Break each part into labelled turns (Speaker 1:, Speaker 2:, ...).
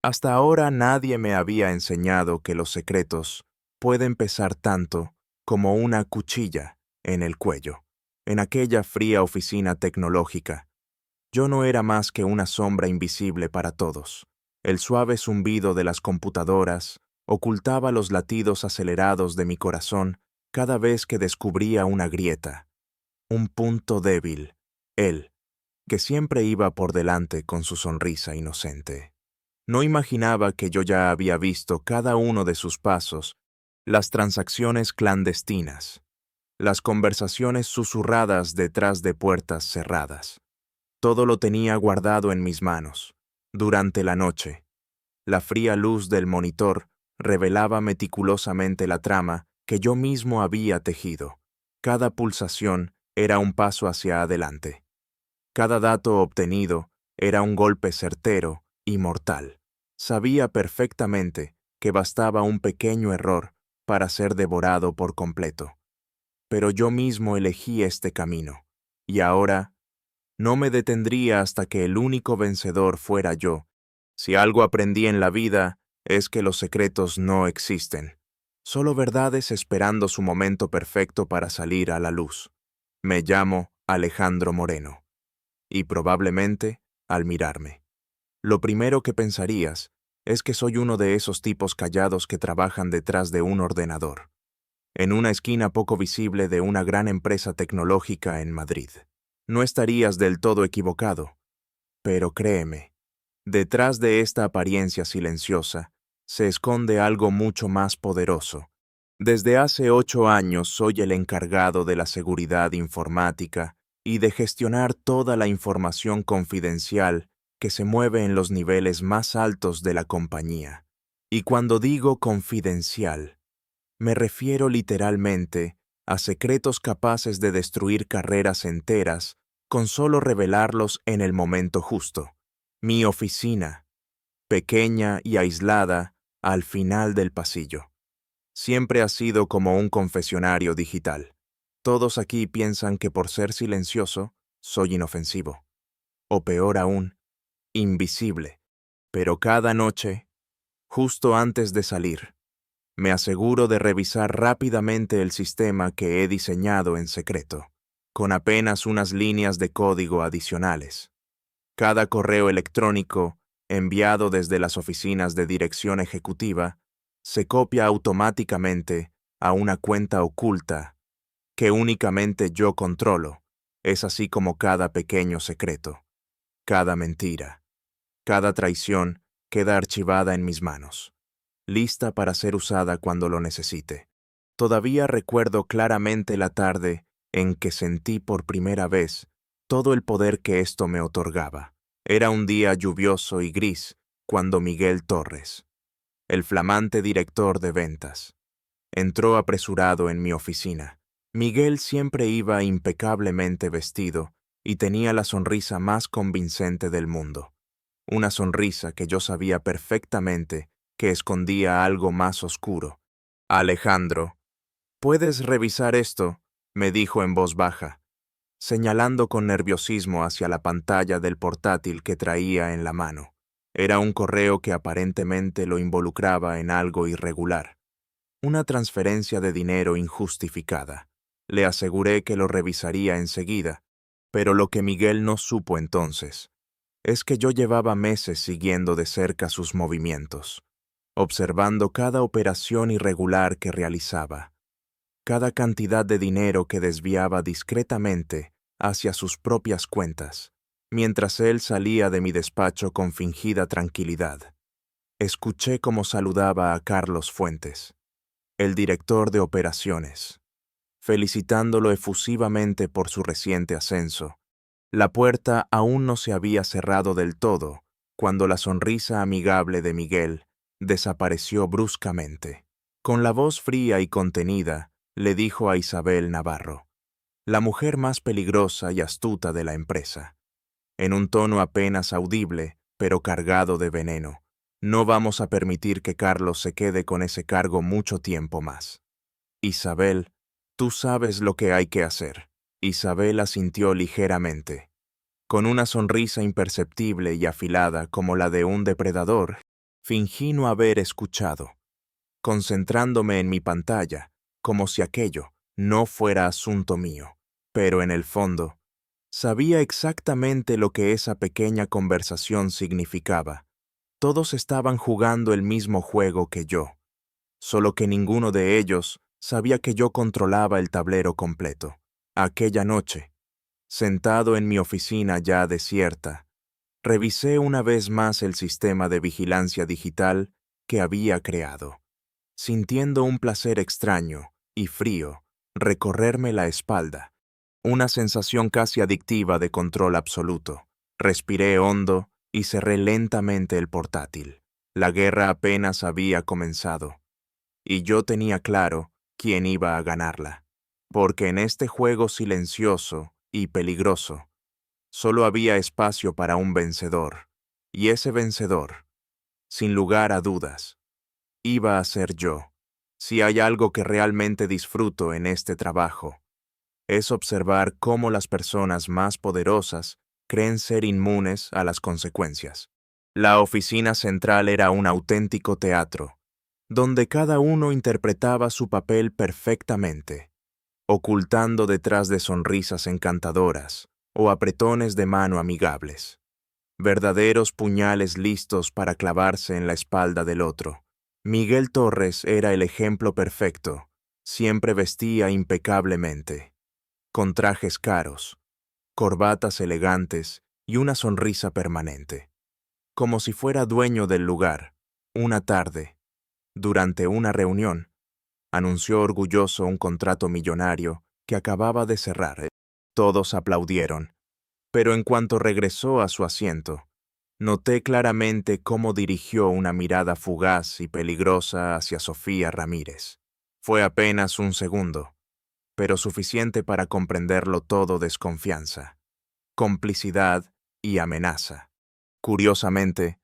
Speaker 1: Hasta ahora nadie me había enseñado que los secretos pueden pesar tanto como una cuchilla en el cuello. En aquella fría oficina tecnológica, yo no era más que una sombra invisible para todos. El suave zumbido de las computadoras ocultaba los latidos acelerados de mi corazón cada vez que descubría una grieta, un punto débil, él, que siempre iba por delante con su sonrisa inocente. No imaginaba que yo ya había visto cada uno de sus pasos, las transacciones clandestinas, las conversaciones susurradas detrás de puertas cerradas. Todo lo tenía guardado en mis manos. Durante la noche, la fría luz del monitor revelaba meticulosamente la trama que yo mismo había tejido. Cada pulsación era un paso hacia adelante. Cada dato obtenido era un golpe certero y mortal. Sabía perfectamente que bastaba un pequeño error para ser devorado por completo. Pero yo mismo elegí este camino, y ahora no me detendría hasta que el único vencedor fuera yo. Si algo aprendí en la vida es que los secretos no existen, solo verdades esperando su momento perfecto para salir a la luz. Me llamo Alejandro Moreno. Y probablemente, al mirarme, lo primero que pensarías es que soy uno de esos tipos callados que trabajan detrás de un ordenador, en una esquina poco visible de una gran empresa tecnológica en Madrid. No estarías del todo equivocado, pero créeme, detrás de esta apariencia silenciosa se esconde algo mucho más poderoso. Desde hace 8 años soy el encargado de la seguridad informática y de gestionar toda la información confidencial que se mueve en los niveles más altos de la compañía. Y cuando digo confidencial, me refiero literalmente a secretos capaces de destruir carreras enteras con solo revelarlos en el momento justo. Mi oficina, pequeña y aislada, al final del pasillo, siempre ha sido como un confesionario digital. Todos aquí piensan que por ser silencioso, soy inofensivo. O peor aún, invisible. Pero cada noche, justo antes de salir, me aseguro de revisar rápidamente el sistema que he diseñado en secreto, con apenas unas líneas de código adicionales. Cada correo electrónico, enviado desde las oficinas de dirección ejecutiva, se copia automáticamente a una cuenta oculta que únicamente yo controlo. Es así como cada pequeño secreto, cada mentira, cada traición queda archivada en mis manos, lista para ser usada cuando lo necesite. Todavía recuerdo claramente la tarde en que sentí por primera vez todo el poder que esto me otorgaba. Era un día lluvioso y gris cuando Miguel Torres, el flamante director de ventas, entró apresurado en mi oficina. Miguel siempre iba impecablemente vestido y tenía la sonrisa más convincente del mundo. Una sonrisa que yo sabía perfectamente que escondía algo más oscuro. Alejandro, ¿puedes revisar esto?, me dijo en voz baja, señalando con nerviosismo hacia la pantalla del portátil que traía en la mano. Era un correo que aparentemente lo involucraba en algo irregular, una transferencia de dinero injustificada. Le aseguré que lo revisaría enseguida, pero lo que Miguel no supo entonces es que yo llevaba meses siguiendo de cerca sus movimientos, observando cada operación irregular que realizaba, cada cantidad de dinero que desviaba discretamente hacia sus propias cuentas, mientras él salía de mi despacho con fingida tranquilidad. Escuché cómo saludaba a Carlos Fuentes, el director de operaciones, felicitándolo efusivamente por su reciente ascenso. La puerta aún no se había cerrado del todo cuando la sonrisa amigable de Miguel desapareció bruscamente. Con la voz fría y contenida, le dijo a Isabel Navarro, la mujer más peligrosa y astuta de la empresa, en un tono apenas audible, pero cargado de veneno: no vamos a permitir que Carlos se quede con ese cargo mucho tiempo más. Isabel, tú sabes lo que hay que hacer. Isabel asintió ligeramente, con una sonrisa imperceptible y afilada como la de un depredador. Fingí no haber escuchado, concentrándome en mi pantalla, como si aquello no fuera asunto mío. Pero en el fondo, sabía exactamente lo que esa pequeña conversación significaba. Todos estaban jugando el mismo juego que yo, solo que ninguno de ellos sabía que yo controlaba el tablero completo. Aquella noche, sentado en mi oficina ya desierta, revisé una vez más el sistema de vigilancia digital que había creado, sintiendo un placer extraño y frío recorrerme la espalda, una sensación casi adictiva de control absoluto. Respiré hondo y cerré lentamente el portátil. La guerra apenas había comenzado, y yo tenía claro quién iba a ganarla, porque en este juego silencioso y peligroso, solo había espacio para un vencedor, y ese vencedor, sin lugar a dudas, iba a ser yo. Si hay algo que realmente disfruto en este trabajo, es observar cómo las personas más poderosas creen ser inmunes a las consecuencias. La oficina central era un auténtico teatro, donde cada uno interpretaba su papel perfectamente, ocultando detrás de sonrisas encantadoras o apretones de mano amigables, verdaderos puñales listos para clavarse en la espalda del otro. Miguel Torres era el ejemplo perfecto. Siempre vestía impecablemente, con trajes caros, corbatas elegantes y una sonrisa permanente, como si fuera dueño del lugar. Una tarde, durante una reunión, anunció orgulloso un contrato millonario que acababa de cerrar. Todos aplaudieron, pero en cuanto regresó a su asiento, noté claramente cómo dirigió una mirada fugaz y peligrosa hacia Sofía Ramírez. Fue apenas un segundo, pero suficiente para comprenderlo todo: desconfianza, complicidad y amenaza. Curiosamente,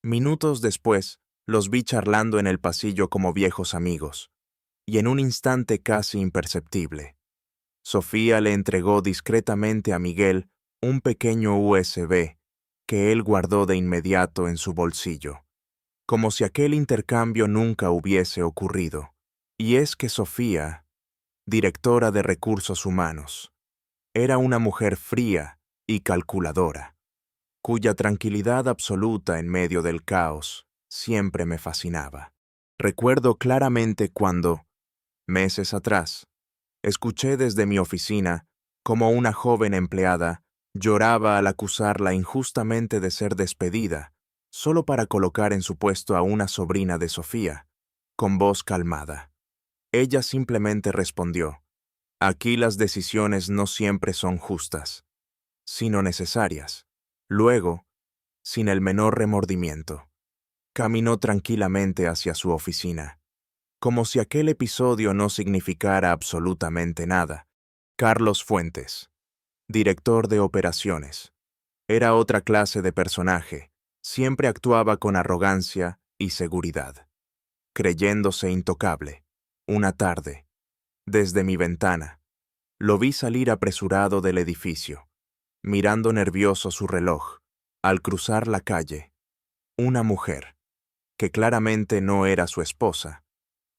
Speaker 1: minutos después, los vi charlando en el pasillo como viejos amigos, y en un instante casi imperceptible, Sofía le entregó discretamente a Miguel un pequeño USB que él guardó de inmediato en su bolsillo, como si aquel intercambio nunca hubiese ocurrido. Y es que Sofía, directora de recursos humanos, era una mujer fría y calculadora, cuya tranquilidad absoluta en medio del caos siempre me fascinaba. Recuerdo claramente cuando, meses atrás, escuché desde mi oficina cómo una joven empleada lloraba al acusarla injustamente de ser despedida, solo para colocar en su puesto a una sobrina de Sofía, con voz calmada. Ella simplemente respondió: «Aquí las decisiones no siempre son justas, sino necesarias». Luego, sin el menor remordimiento, caminó tranquilamente hacia su oficina, como si aquel episodio no significara absolutamente nada. Carlos Fuentes, director de operaciones, era otra clase de personaje. Siempre actuaba con arrogancia y seguridad, creyéndose intocable. Una tarde, desde mi ventana, lo vi salir apresurado del edificio, mirando nervioso su reloj. Al cruzar la calle, una mujer, que claramente no era su esposa,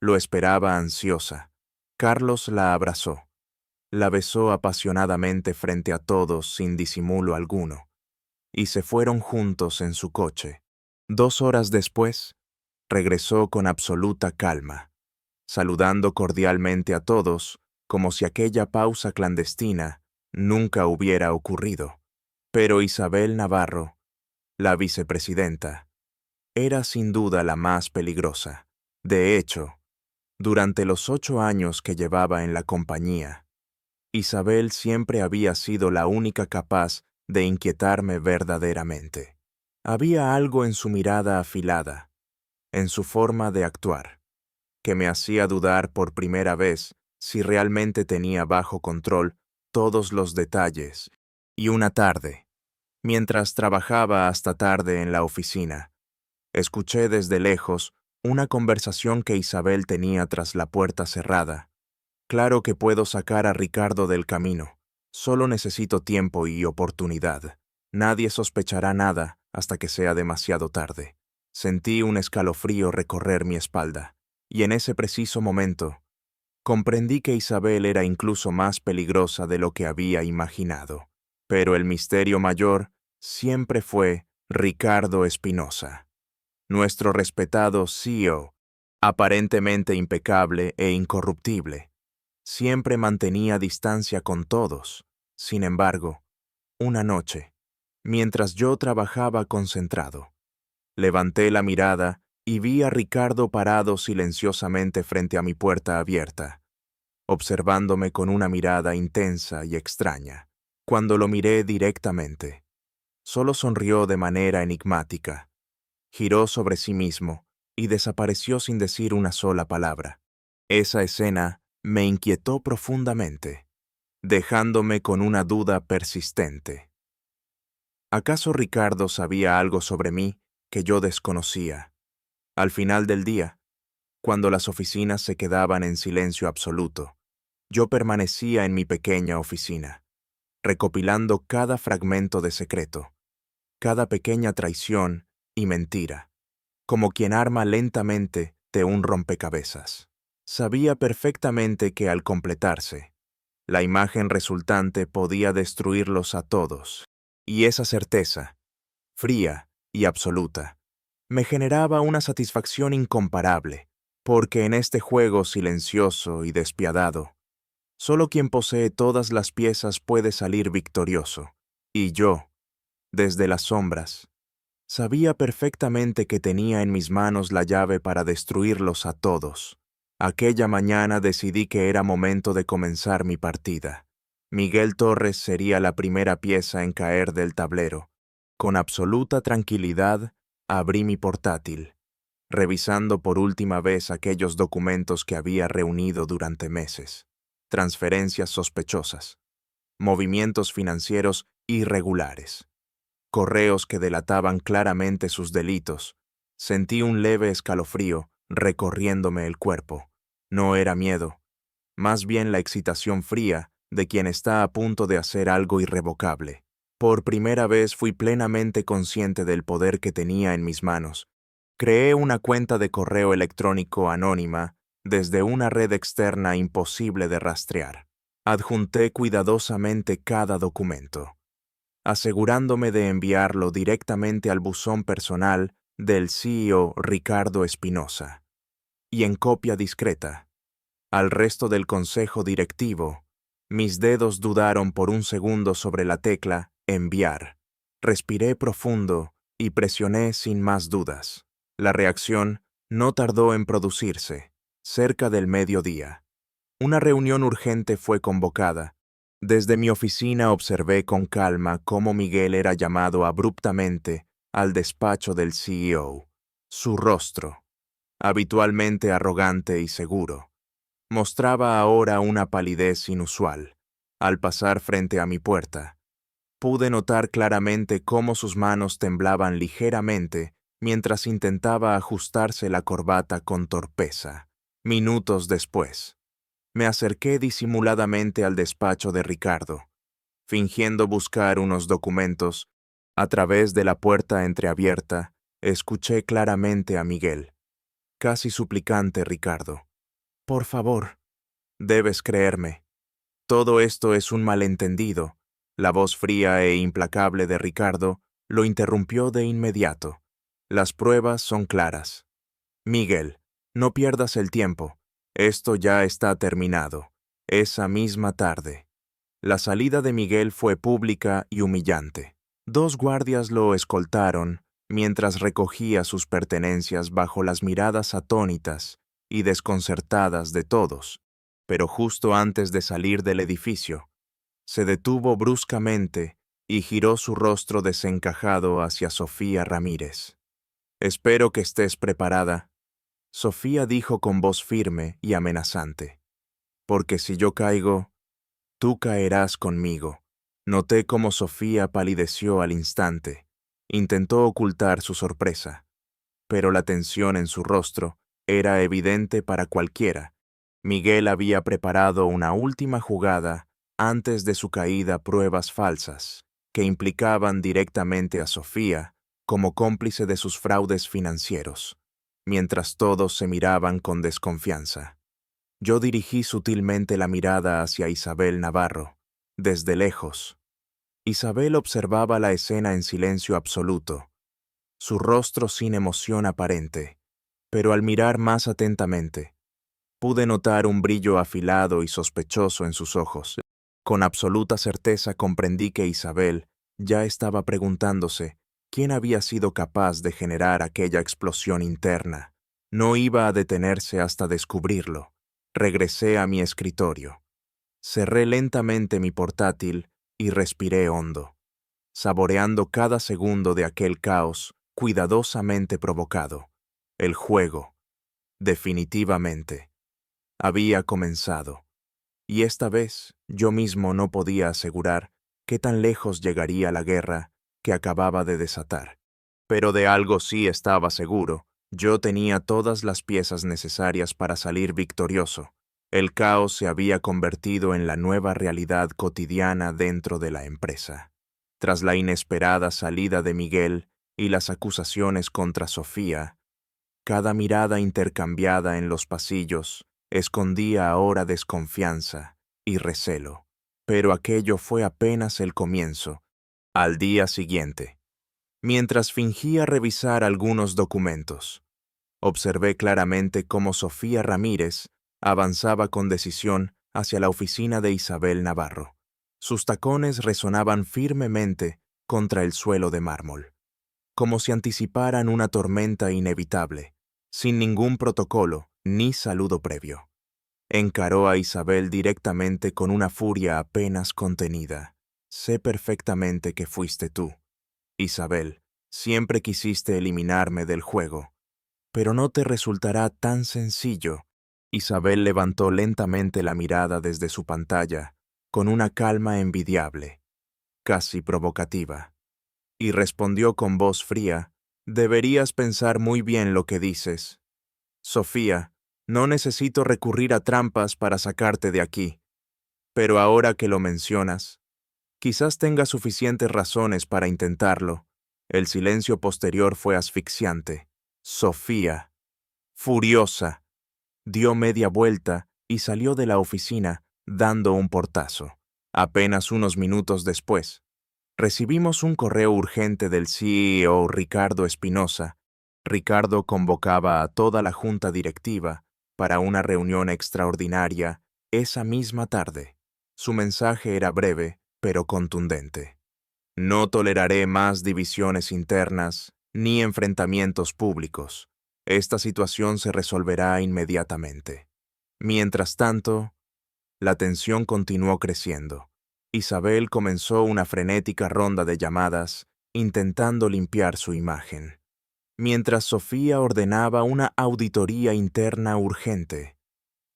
Speaker 1: lo esperaba ansiosa. Carlos la abrazó, la besó apasionadamente frente a todos sin disimulo alguno, y se fueron juntos en su coche. 2 horas después, regresó con absoluta calma, saludando cordialmente a todos como si aquella pausa clandestina nunca hubiera ocurrido. Pero Isabel Navarro, la vicepresidenta, era sin duda la más peligrosa. De hecho, durante los 8 años que llevaba en la compañía, Isabel siempre había sido la única capaz de inquietarme verdaderamente. Había algo en su mirada afilada, en su forma de actuar, que me hacía dudar por primera vez si realmente tenía bajo control todos los detalles. Y una tarde, mientras trabajaba hasta tarde en la oficina, escuché desde lejos una conversación que Isabel tenía tras la puerta cerrada. «Claro que puedo sacar a Ricardo del camino. Solo necesito tiempo y oportunidad. Nadie sospechará nada hasta que sea demasiado tarde». Sentí un escalofrío recorrer mi espalda, y en ese preciso momento, comprendí que Isabel era incluso más peligrosa de lo que había imaginado. Pero el misterio mayor siempre fue Ricardo Espinosa, nuestro respetado CEO, aparentemente impecable e incorruptible. Siempre mantenía distancia con todos. Sin embargo, una noche, mientras yo trabajaba concentrado, levanté la mirada y vi a Ricardo parado silenciosamente frente a mi puerta abierta, observándome con una mirada intensa y extraña. Cuando lo miré directamente, solo sonrió de manera enigmática, giró sobre sí mismo y desapareció sin decir una sola palabra. Esa escena me inquietó profundamente, dejándome con una duda persistente. ¿Acaso Ricardo sabía algo sobre mí que yo desconocía? Al final del día, cuando las oficinas se quedaban en silencio absoluto, yo permanecía en mi pequeña oficina, recopilando cada fragmento de secreto, cada pequeña traición y mentira, como quien arma lentamente de un rompecabezas. Sabía perfectamente que al completarse, la imagen resultante podía destruirlos a todos, y esa certeza, fría y absoluta, me generaba una satisfacción incomparable, porque en este juego silencioso y despiadado, solo quien posee todas las piezas puede salir victorioso, y yo, desde las sombras, sabía perfectamente que tenía en mis manos la llave para destruirlos a todos. Aquella mañana decidí que era momento de comenzar mi partida. Miguel Torres sería la primera pieza en caer del tablero. Con absoluta tranquilidad, abrí mi portátil, revisando por última vez aquellos documentos que había reunido durante meses. Transferencias sospechosas, movimientos financieros irregulares, correos que delataban claramente sus delitos. Sentí un leve escalofrío recorriéndome el cuerpo. No era miedo, más bien la excitación fría de quien está a punto de hacer algo irrevocable. Por primera vez fui plenamente consciente del poder que tenía en mis manos. Creé una cuenta de correo electrónico anónima desde una red externa imposible de rastrear. Adjunté cuidadosamente cada documento, asegurándome de enviarlo directamente al buzón personal del CEO Ricardo Espinosa, y en copia discreta, al resto del consejo directivo. Mis dedos dudaron por un segundo sobre la tecla enviar. Respiré profundo y presioné sin más dudas. La reacción no tardó en producirse. Cerca del mediodía, una reunión urgente fue convocada. Desde mi oficina observé con calma cómo Miguel era llamado abruptamente al despacho del CEO. Su rostro, habitualmente arrogante y seguro, mostraba ahora una palidez inusual. Al pasar frente a mi puerta, pude notar claramente cómo sus manos temblaban ligeramente mientras intentaba ajustarse la corbata con torpeza. Minutos después, me acerqué disimuladamente al despacho de Ricardo, fingiendo buscar unos documentos. A través de la puerta entreabierta, escuché claramente a Miguel, casi suplicante: Ricardo, por favor, debes creerme. Todo esto es un malentendido. La voz fría e implacable de Ricardo lo interrumpió de inmediato. Las pruebas son claras. Miguel, no pierdas el tiempo. Esto ya está terminado. Esa misma tarde, la salida de Miguel fue pública y humillante. 2 guardias lo escoltaron mientras recogía sus pertenencias bajo las miradas atónitas y desconcertadas de todos. Pero justo antes de salir del edificio, se detuvo bruscamente y giró su rostro desencajado hacia Sofía Ramírez. «Espero que estés preparada», Sofía dijo con voz firme y amenazante, «porque si yo caigo, tú caerás conmigo». Noté cómo Sofía palideció al instante. Intentó ocultar su sorpresa, pero la tensión en su rostro era evidente para cualquiera. Miguel había preparado una última jugada antes de su caída, pruebas falsas, que implicaban directamente a Sofía como cómplice de sus fraudes financieros, mientras todos se miraban con desconfianza. Yo dirigí sutilmente la mirada hacia Isabel Navarro, desde lejos. Isabel observaba la escena en silencio absoluto, su rostro sin emoción aparente, pero al mirar más atentamente, pude notar un brillo afilado y sospechoso en sus ojos. Con absoluta certeza comprendí que Isabel ya estaba preguntándose quién había sido capaz de generar aquella explosión interna. No iba a detenerse hasta descubrirlo. Regresé a mi escritorio. Cerré lentamente mi portátil y respiré hondo, saboreando cada segundo de aquel caos cuidadosamente provocado. El juego, definitivamente, había comenzado, y esta vez yo mismo no podía asegurar qué tan lejos llegaría la guerra que acababa de desatar. Pero de algo sí estaba seguro: yo tenía todas las piezas necesarias para salir victorioso. El caos se había convertido en la nueva realidad cotidiana dentro de la empresa. Tras la inesperada salida de Miguel y las acusaciones contra Sofía, cada mirada intercambiada en los pasillos escondía ahora desconfianza y recelo. Pero aquello fue apenas el comienzo. Al día siguiente, mientras fingía revisar algunos documentos, observé claramente cómo Sofía Ramírez avanzaba con decisión hacia la oficina de Isabel Navarro. Sus tacones resonaban firmemente contra el suelo de mármol, como si anticiparan una tormenta inevitable, sin ningún protocolo ni saludo previo. Encaró a Isabel directamente con una furia apenas contenida. Sé perfectamente que fuiste tú, Isabel. Siempre quisiste eliminarme del juego, pero no te resultará tan sencillo. Isabel levantó lentamente la mirada desde su pantalla, con una calma envidiable, casi provocativa, y respondió con voz fría: deberías pensar muy bien lo que dices. Sofía, no necesito recurrir a trampas para sacarte de aquí, pero ahora que lo mencionas, quizás tenga suficientes razones para intentarlo. El silencio posterior fue asfixiante. Sofía, furiosa, dio media vuelta y salió de la oficina dando un portazo. Apenas unos minutos después, recibimos un correo urgente del CEO Ricardo Espinosa. Ricardo convocaba a toda la junta directiva para una reunión extraordinaria esa misma tarde. Su mensaje era breve, pero contundente. No toleraré más divisiones internas ni enfrentamientos públicos. Esta situación se resolverá inmediatamente. Mientras tanto, la tensión continuó creciendo. Isabel comenzó una frenética ronda de llamadas, intentando limpiar su imagen, mientras Sofía ordenaba una auditoría interna urgente,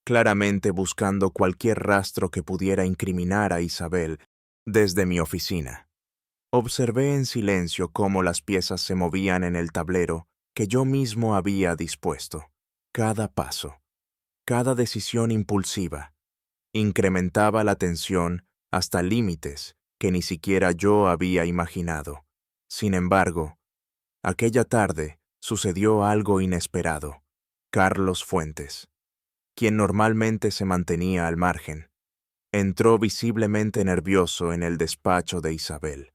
Speaker 1: claramente buscando cualquier rastro que pudiera incriminar a Isabel. Desde mi oficina, observé en silencio cómo las piezas se movían en el tablero que yo mismo había dispuesto. Cada paso, cada decisión impulsiva, incrementaba la tensión hasta límites que ni siquiera yo había imaginado. Sin embargo, aquella tarde sucedió algo inesperado. Carlos Fuentes, quien normalmente se mantenía al margen, entró visiblemente nervioso en el despacho de Isabel,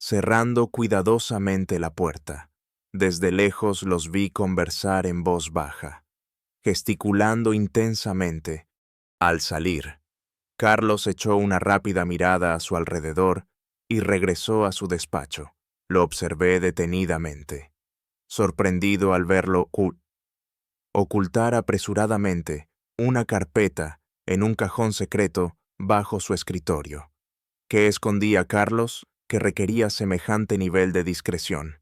Speaker 1: cerrando cuidadosamente la puerta. Desde lejos los vi conversar en voz baja, gesticulando intensamente. Al salir, Carlos echó una rápida mirada a su alrededor y regresó a su despacho. Lo observé detenidamente, sorprendido al verlo ocultar apresuradamente una carpeta en un cajón secreto bajo su escritorio. ¿Qué escondía Carlos que requería semejante nivel de discreción?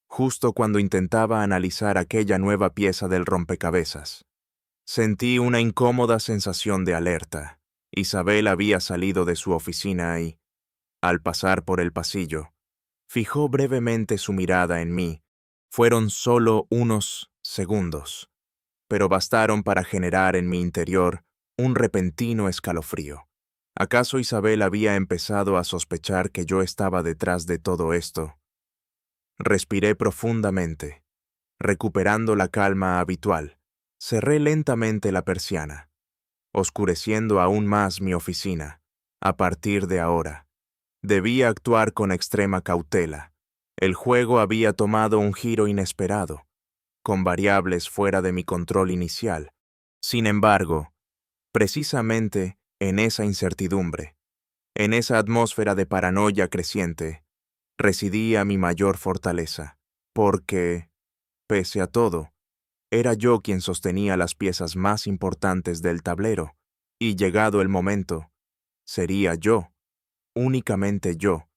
Speaker 1: Justo cuando intentaba analizar aquella nueva pieza del rompecabezas, sentí una incómoda sensación de alerta. Isabel había salido de su oficina y, al pasar por el pasillo, fijó brevemente su mirada en mí. Fueron solo unos segundos, pero bastaron para generar en mi interior un repentino escalofrío. ¿Acaso Isabel había empezado a sospechar que yo estaba detrás de todo esto? Respiré profundamente. Recuperando la calma habitual, cerré lentamente la persiana, oscureciendo aún más mi oficina. A partir de ahora, debía actuar con extrema cautela. El juego había tomado un giro inesperado, con variables fuera de mi control inicial. Sin embargo, precisamente en esa incertidumbre, en esa atmósfera de paranoia creciente, residía mi mayor fortaleza, porque, pese a todo, era yo quien sostenía las piezas más importantes del tablero, y llegado el momento, sería yo, únicamente yo,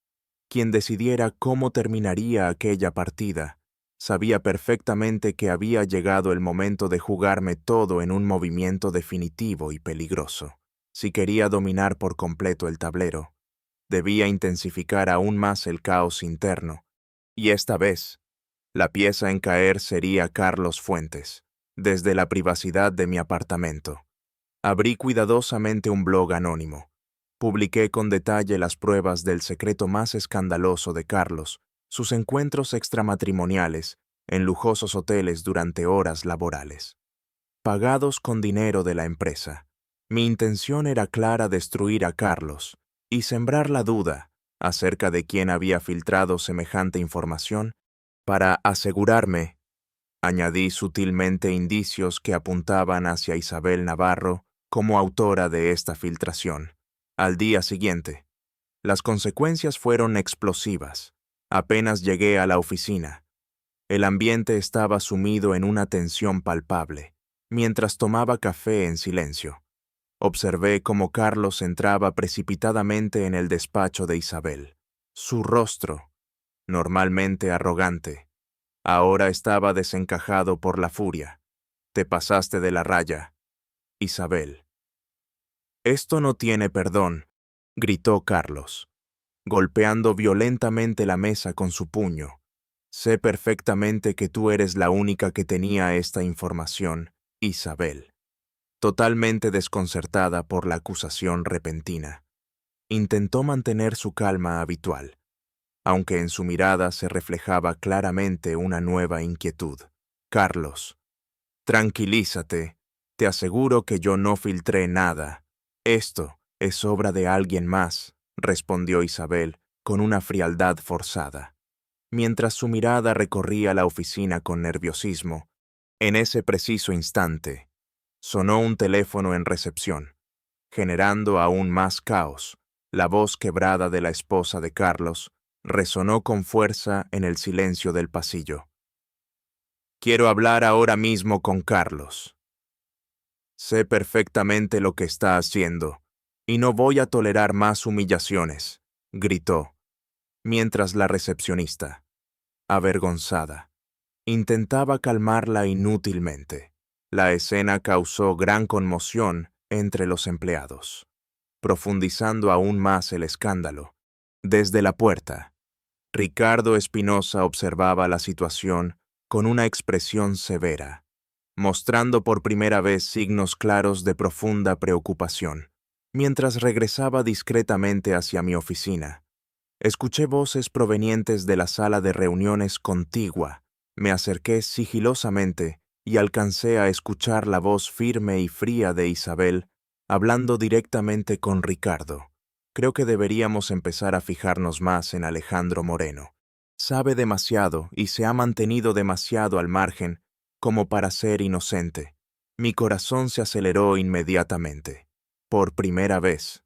Speaker 1: quien decidiera cómo terminaría aquella partida. Sabía perfectamente que había llegado el momento de jugarme todo en un movimiento definitivo y peligroso. Si quería dominar por completo el tablero, debía intensificar aún más el caos interno, y esta vez, la pieza en caer sería Carlos Fuentes, desde la privacidad de mi apartamento. Abrí cuidadosamente un blog anónimo. Publiqué con detalle las pruebas del secreto más escandaloso de Carlos, sus encuentros extramatrimoniales en lujosos hoteles durante horas laborales, pagados con dinero de la empresa. Mi intención era clara: destruir a Carlos y sembrar la duda acerca de quién había filtrado semejante información para asegurarme. Añadí sutilmente indicios que apuntaban hacia Isabel Navarro como autora de esta filtración. Al día siguiente, las consecuencias fueron explosivas. Apenas llegué a la oficina, el ambiente estaba sumido en una tensión palpable. Mientras tomaba café en silencio, observé cómo Carlos entraba precipitadamente en el despacho de Isabel. Su rostro, normalmente arrogante, ahora estaba desencajado por la furia. Te pasaste de la raya, Isabel. Esto no tiene perdón, gritó Carlos, golpeando violentamente la mesa con su puño. Sé perfectamente que tú eres la única que tenía esta información, Isabel. Totalmente desconcertada por la acusación repentina, intentó mantener su calma habitual, aunque en su mirada se reflejaba claramente una nueva inquietud. Carlos, tranquilízate. Te aseguro que yo no filtré nada. Esto es obra de alguien más, respondió Isabel con una frialdad forzada, mientras su mirada recorría la oficina con nerviosismo. En ese preciso instante, sonó un teléfono en recepción, generando aún más caos. La voz quebrada de la esposa de Carlos resonó con fuerza en el silencio del pasillo. Quiero hablar ahora mismo con Carlos. Sé perfectamente lo que está haciendo, y no voy a tolerar más humillaciones, gritó, mientras la recepcionista, avergonzada, intentaba calmarla inútilmente. La escena causó gran conmoción entre los empleados, profundizando aún más el escándalo. Desde la puerta, Ricardo Espinosa observaba la situación con una expresión severa, mostrando por primera vez signos claros de profunda preocupación. Mientras regresaba discretamente hacia mi oficina, escuché voces provenientes de la sala de reuniones contigua. Me acerqué sigilosamente y alcancé a escuchar la voz firme y fría de Isabel hablando directamente con Ricardo. Creo que deberíamos empezar a fijarnos más en Alejandro Moreno. Sabe demasiado y se ha mantenido demasiado al margen como para ser inocente. Mi corazón se aceleró inmediatamente. Por primera vez,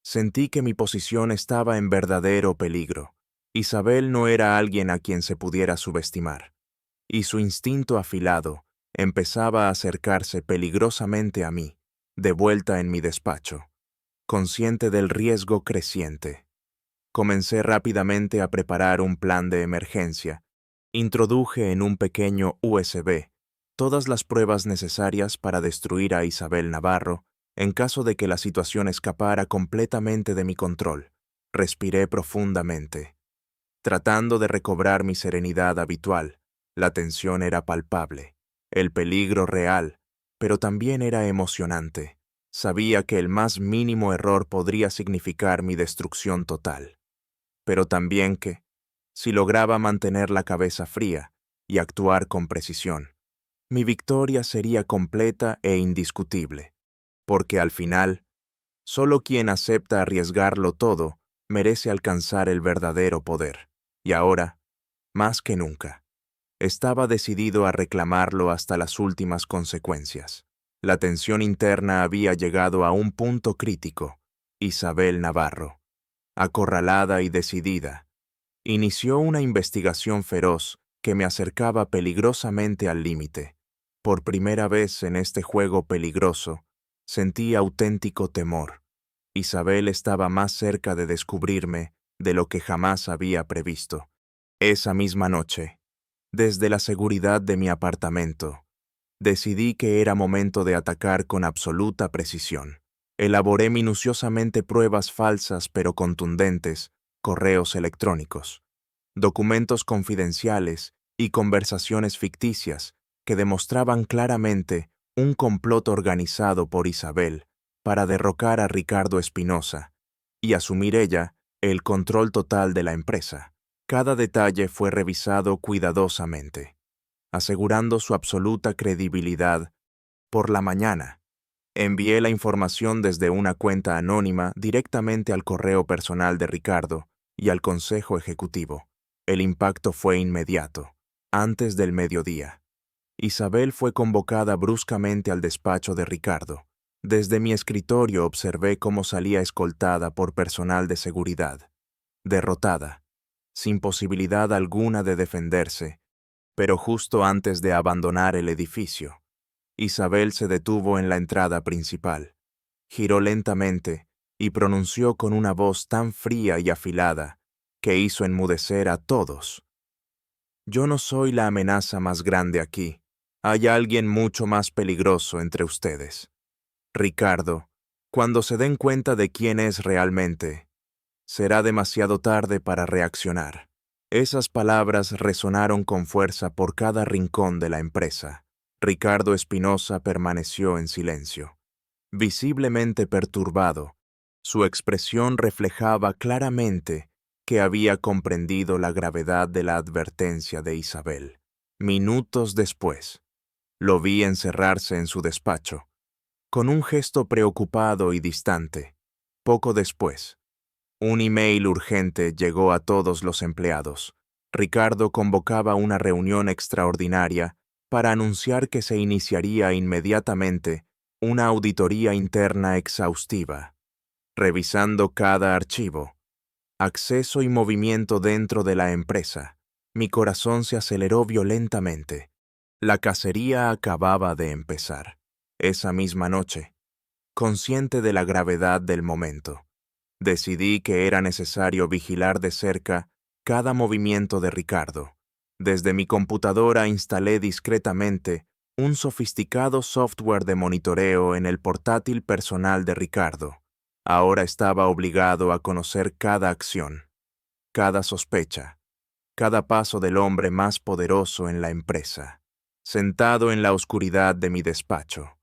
Speaker 1: sentí que mi posición estaba en verdadero peligro. Isabel no era alguien a quien se pudiera subestimar, y su instinto afilado empezaba a acercarse peligrosamente a mí, de vuelta en mi despacho, consciente del riesgo creciente. Comencé rápidamente a preparar un plan de emergencia. Introduje en un pequeño USB todas las pruebas necesarias para destruir a Isabel Navarro en caso de que la situación escapara completamente de mi control. Respiré profundamente, tratando de recobrar mi serenidad habitual. La tensión era palpable, el peligro real, pero también era emocionante. Sabía que el más mínimo error podría significar mi destrucción total, pero también que, Si lograba mantener la cabeza fría y actuar con precisión, mi victoria sería completa e indiscutible, porque al final, solo quien acepta arriesgarlo todo merece alcanzar el verdadero poder. Y ahora, más que nunca, estaba decidido a reclamarlo hasta las últimas consecuencias. La tensión interna había llegado a un punto crítico. Isabel Navarro, acorralada y decidida, inició una investigación feroz que me acercaba peligrosamente al límite. Por primera vez en este juego peligroso, sentí auténtico temor. Isabel estaba más cerca de descubrirme de lo que jamás había previsto. Esa misma noche, desde la seguridad de mi apartamento, decidí que era momento de atacar con absoluta precisión. Elaboré minuciosamente pruebas falsas pero contundentes, correos electrónicos, documentos confidenciales y conversaciones ficticias que demostraban claramente un complot organizado por Isabel para derrocar a Ricardo Espinosa y asumir ella el control total de la empresa. Cada detalle fue revisado cuidadosamente, asegurando su absoluta credibilidad. Por la mañana, envié la información desde una cuenta anónima directamente al correo personal de Ricardo y al Consejo Ejecutivo. El impacto fue inmediato. Antes del mediodía, Isabel fue convocada bruscamente al despacho de Ricardo. Desde mi escritorio observé cómo salía escoltada por personal de seguridad. Derrotada, sin posibilidad alguna de defenderse, pero justo antes de abandonar el edificio, Isabel se detuvo en la entrada principal, giró lentamente y pronunció con una voz tan fría y afilada que hizo enmudecer a todos: «Yo no soy la amenaza más grande aquí. Hay alguien mucho más peligroso entre ustedes. Ricardo, cuando se den cuenta de quién es realmente, será demasiado tarde para reaccionar». Esas palabras resonaron con fuerza por cada rincón de la empresa. Ricardo Espinosa permaneció en silencio, visiblemente perturbado. Su expresión reflejaba claramente que había comprendido la gravedad de la advertencia de Isabel. Minutos después, lo vi encerrarse en su despacho, con un gesto preocupado y distante. Poco después, un email urgente llegó a todos los empleados. Ricardo convocaba una reunión extraordinaria para anunciar que se iniciaría inmediatamente una auditoría interna exhaustiva, revisando cada archivo, acceso y movimiento dentro de la empresa. Mi corazón se aceleró violentamente. La cacería acababa de empezar. Esa misma noche, consciente de la gravedad del momento, decidí que era necesario vigilar de cerca cada movimiento de Ricardo. Desde mi computadora instalé discretamente un sofisticado software de monitoreo en el portátil personal de Ricardo. Ahora estaba obligado a conocer cada acción, cada sospecha, cada paso del hombre más poderoso en la empresa. Sentado en la oscuridad de mi despacho,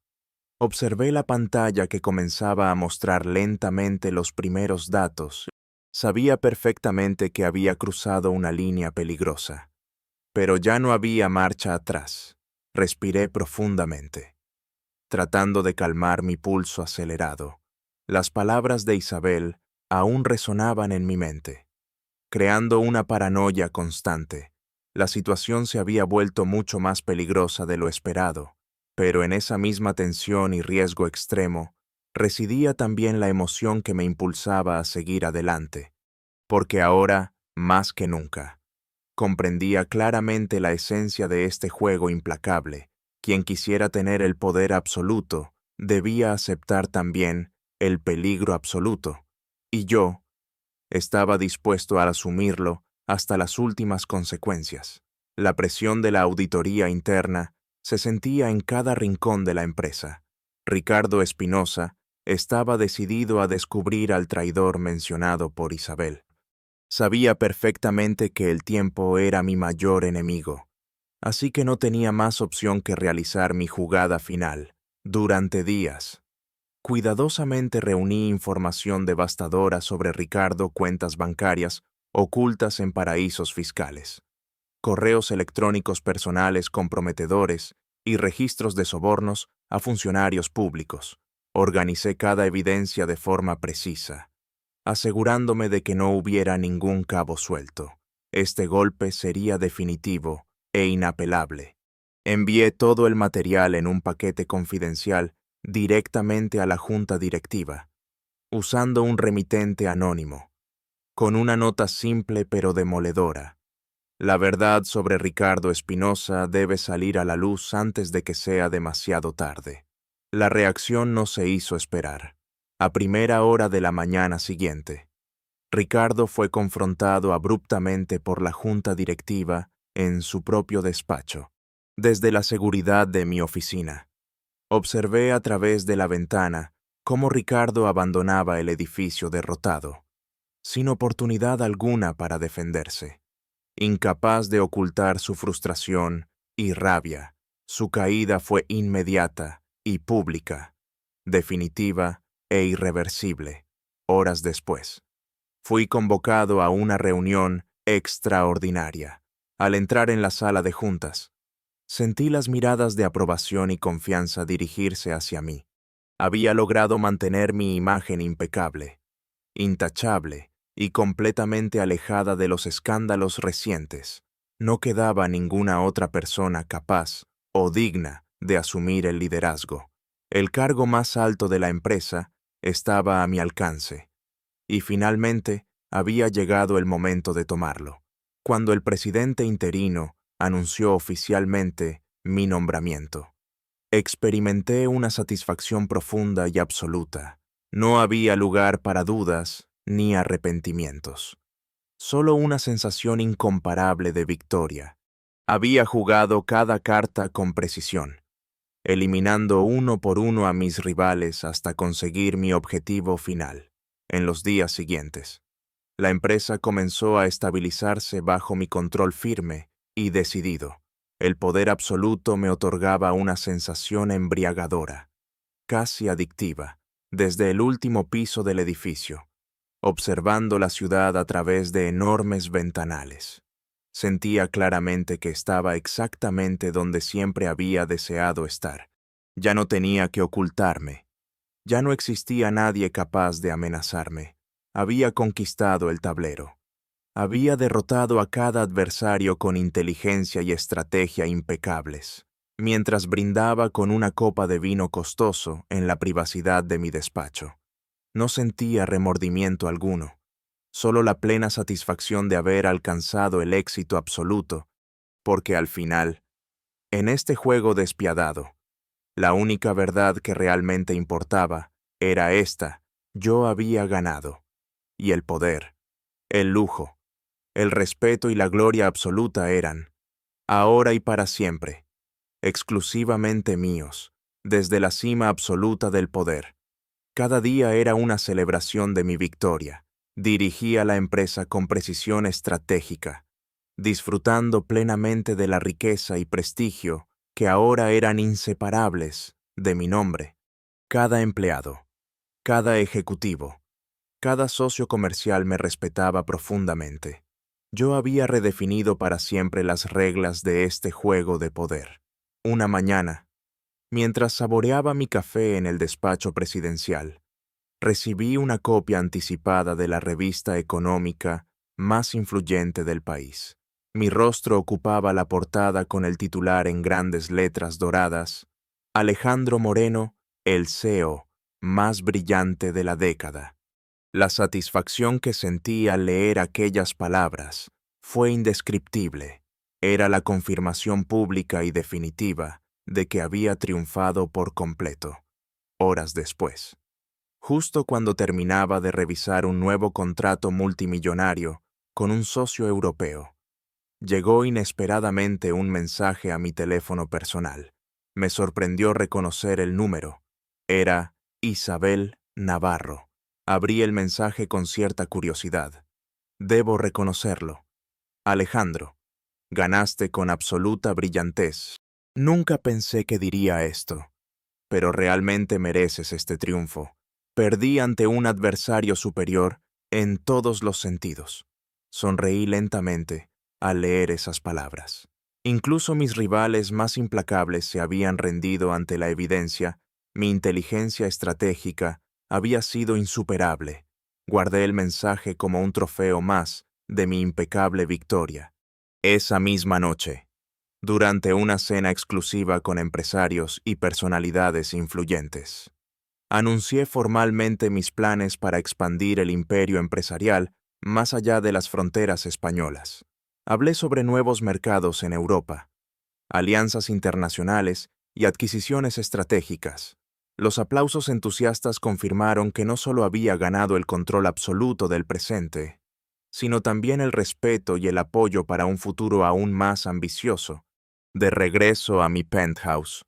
Speaker 1: observé la pantalla que comenzaba a mostrar lentamente los primeros datos. Sabía perfectamente que había cruzado una línea peligrosa, pero ya no había marcha atrás. Respiré profundamente, tratando de calmar mi pulso acelerado. Las palabras de Isabel aún resonaban en mi mente, creando una paranoia constante. La situación se había vuelto mucho más peligrosa de lo esperado. Pero en esa misma tensión y riesgo extremo, residía también la emoción que me impulsaba a seguir adelante, porque ahora, más que nunca, comprendía claramente la esencia de este juego implacable. Quien quisiera tener el poder absoluto, debía aceptar también el peligro absoluto, y yo estaba dispuesto a asumirlo hasta las últimas consecuencias. La presión de la auditoría interna se sentía en cada rincón de la empresa. Ricardo Espinosa estaba decidido a descubrir al traidor mencionado por Isabel. Sabía perfectamente que el tiempo era mi mayor enemigo, así que no tenía más opción que realizar mi jugada final. Durante días, cuidadosamente reuní información devastadora sobre Ricardo, cuentas bancarias, ocultas en paraísos fiscales, correos electrónicos personales comprometedores y registros de sobornos a funcionarios públicos. Organicé cada evidencia de forma precisa, asegurándome de que no hubiera ningún cabo suelto. Este golpe sería definitivo e inapelable. Envié todo el material en un paquete confidencial directamente a la junta directiva, usando un remitente anónimo, con una nota simple pero demoledora. La verdad sobre Ricardo Espinosa debe salir a la luz antes de que sea demasiado tarde. La reacción no se hizo esperar. A primera hora de la mañana siguiente, Ricardo fue confrontado abruptamente por la junta directiva en su propio despacho. Desde la seguridad de mi oficina, observé a través de la ventana cómo Ricardo abandonaba el edificio derrotado, sin oportunidad alguna para defenderse. Incapaz de ocultar su frustración y rabia, su caída fue inmediata y pública, definitiva e irreversible. Horas después, fui convocado a una reunión extraordinaria. Al entrar en la sala de juntas, sentí las miradas de aprobación y confianza dirigirse hacia mí. Había logrado mantener mi imagen impecable, intachable y completamente alejada de los escándalos recientes. No quedaba ninguna otra persona capaz o digna de asumir el liderazgo. El cargo más alto de la empresa estaba a mi alcance, y finalmente había llegado el momento de tomarlo. Cuando el presidente interino anunció oficialmente mi nombramiento, experimenté una satisfacción profunda y absoluta. No había lugar para dudas ni arrepentimientos. Solo una sensación incomparable de victoria. Había jugado cada carta con precisión, eliminando uno por uno a mis rivales hasta conseguir mi objetivo final. En los días siguientes, la empresa comenzó a estabilizarse bajo mi control firme y decidido. El poder absoluto me otorgaba una sensación embriagadora, casi adictiva, desde el último piso del edificio, observando la ciudad a través de enormes ventanales. Sentía claramente que estaba exactamente donde siempre había deseado estar. Ya no tenía que ocultarme. Ya no existía nadie capaz de amenazarme. Había conquistado el tablero. Había derrotado a cada adversario con inteligencia y estrategia impecables, mientras brindaba con una copa de vino costoso en la privacidad de mi despacho. No sentía remordimiento alguno, solo la plena satisfacción de haber alcanzado el éxito absoluto, porque al final, en este juego despiadado, la única verdad que realmente importaba era esta: yo había ganado, y el poder, el lujo, el respeto y la gloria absoluta eran, ahora y para siempre, exclusivamente míos, desde la cima absoluta del poder. Cada día era una celebración de mi victoria. Dirigía la empresa con precisión estratégica, disfrutando plenamente de la riqueza y prestigio que ahora eran inseparables de mi nombre. Cada empleado, cada ejecutivo, cada socio comercial me respetaba profundamente. Yo había redefinido para siempre las reglas de este juego de poder. Una mañana, mientras saboreaba mi café en el despacho presidencial, recibí una copia anticipada de la revista económica más influyente del país. Mi rostro ocupaba la portada con el titular en grandes letras doradas: Alejandro Moreno, el CEO más brillante de la década. La satisfacción que sentí al leer aquellas palabras fue indescriptible. Era la confirmación pública y definitiva de que había triunfado por completo. Horas después, justo cuando terminaba de revisar un nuevo contrato multimillonario con un socio europeo, llegó inesperadamente un mensaje a mi teléfono personal. Me sorprendió reconocer el número. Era Isabel Navarro. Abrí el mensaje con cierta curiosidad. Debo reconocerlo. Alejandro, ganaste con absoluta brillantez. Nunca pensé que diría esto, pero realmente mereces este triunfo. Perdí ante un adversario superior en todos los sentidos. Sonreí lentamente al leer esas palabras. Incluso mis rivales más implacables se habían rendido ante la evidencia. Mi inteligencia estratégica había sido insuperable. Guardé el mensaje como un trofeo más de mi impecable victoria. Esa misma noche, durante una cena exclusiva con empresarios y personalidades influyentes, anuncié formalmente mis planes para expandir el imperio empresarial más allá de las fronteras españolas. Hablé sobre nuevos mercados en Europa, alianzas internacionales y adquisiciones estratégicas. Los aplausos entusiastas confirmaron que no solo había ganado el control absoluto del presente, sino también el respeto y el apoyo para un futuro aún más ambicioso. De regreso a mi penthouse,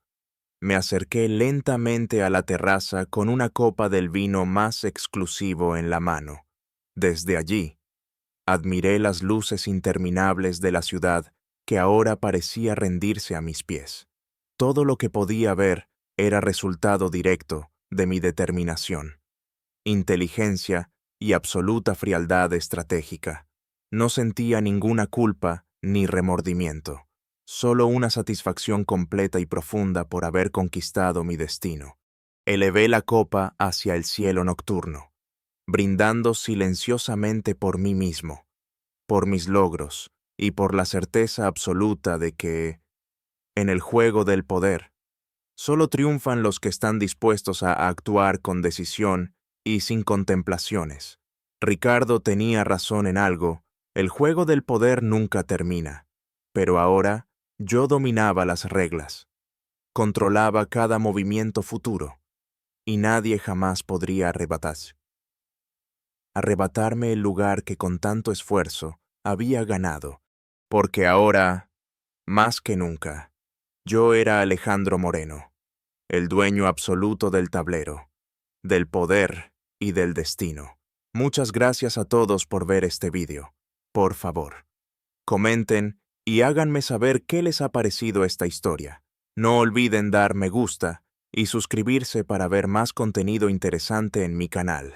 Speaker 1: me acerqué lentamente a la terraza con una copa del vino más exclusivo en la mano. Desde allí, admiré las luces interminables de la ciudad que ahora parecía rendirse a mis pies. Todo lo que podía ver era resultado directo de mi determinación, inteligencia y absoluta frialdad estratégica. No sentía ninguna culpa ni remordimiento, solo una satisfacción completa y profunda por haber conquistado mi destino. Elevé la copa hacia el cielo nocturno, brindando silenciosamente por mí mismo, por mis logros y por la certeza absoluta de que, en el juego del poder, solo triunfan los que están dispuestos a actuar con decisión y sin contemplaciones. Ricardo tenía razón en algo: el juego del poder nunca termina. Pero ahora yo dominaba las reglas, controlaba cada movimiento futuro, y nadie jamás podría arrebatarme el lugar que con tanto esfuerzo había ganado, porque ahora, más que nunca, yo era Alejandro Moreno, el dueño absoluto del tablero, del poder y del destino. Muchas gracias a todos por ver este vídeo. Por favor, comenten y háganme saber qué les ha parecido esta historia. No olviden dar me gusta y suscribirse para ver más contenido interesante en mi canal.